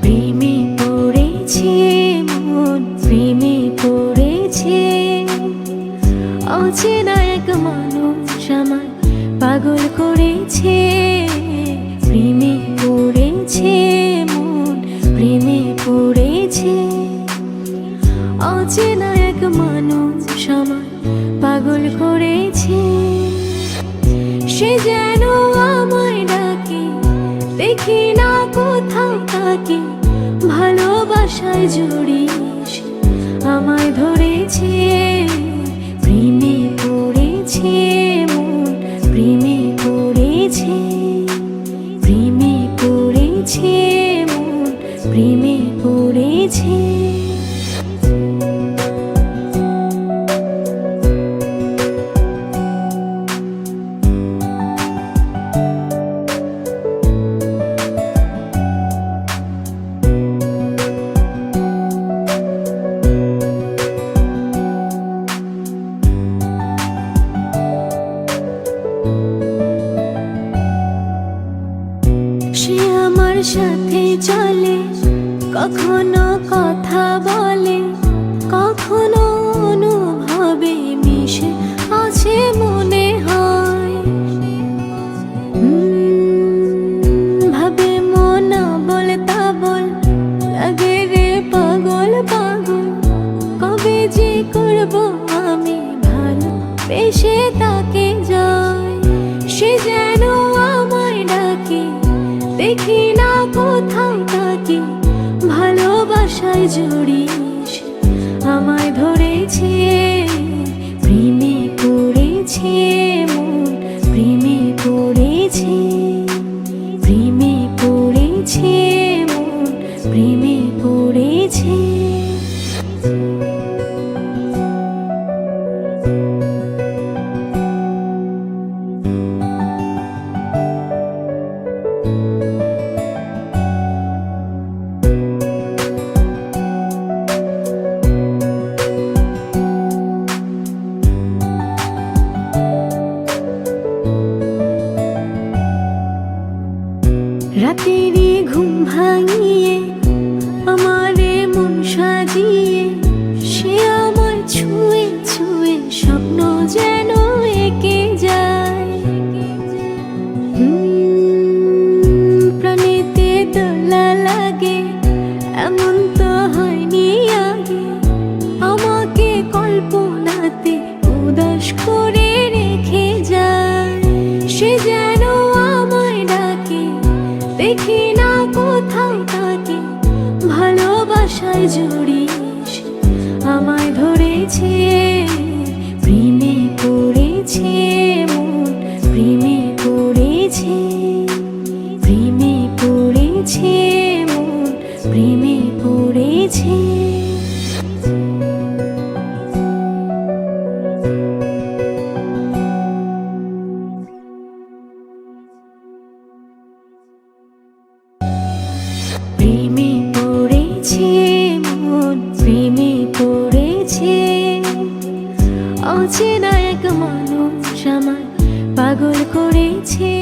প্রেমে পড়েছে মন, প্রেমে পড়েছে। অচেনা এক মানুষ আমায় পাগল করেছে। প্রেমে পড়েছে মন, প্রেমে পড়েছে। অচেনা এক মানুষ আমায় পাগল করেছে। সে যেন আমায় ডাকে, দেখি না কোথাও তাকে। ভালোবাসায় জড়িয়ে আমায় ধরেছে। প্রেমে পড়েছে মন, প্রেমে পড়েছে। প্রেমে পড়েছে মন, প্রেমে পড়েছে। সে আমার সাথে চলে, কখনো কথা বলে, কখনো অনুভবে মিশে আছে মনে হয়। ভাবে মন বলতা বল, লাগে রে পাগল পাগল। কবে যে করবো আমি ভালো বেশে তাকে যায়। সে যেন আমায় ডাকে, দেখি না কোথাও তাকে। ভালোবাসায় জড়িয়ে আমায় ধরেছে। প্রেমে পড়েছে মন, প্রেমে পড়েছে। প্রেমে পড়েছে মন, প্রেমে পড়েছে। রাতেরই ঘুম ভাঙিয়ে আমারে মন সাজিয়ে, সে আমায় ছুঁয়ে ছুঁয়ে স্বপ্ন যেন এঁকে যায়। প্রাণেতে দোলা লাগে, এমন তো হয়নি আগে। আমাকে কল্পনাতে উদাস করে রেখে যায়। সে যেন আমায় ডাকে, দেখি না কোথাও তাকে। ভালোবাসায় জড়িয়ে আমায় ধরেছে। প্রেমে পড়েছে মন, প্রেমে পড়েছে। প্রেমে পড়েছে মন, প্রেমে পড়েছে। প্রেমে পড়েছে মন, প্রেমে পড়েছে। অচেনা এক মানুষ আমায় পাগল করেছে।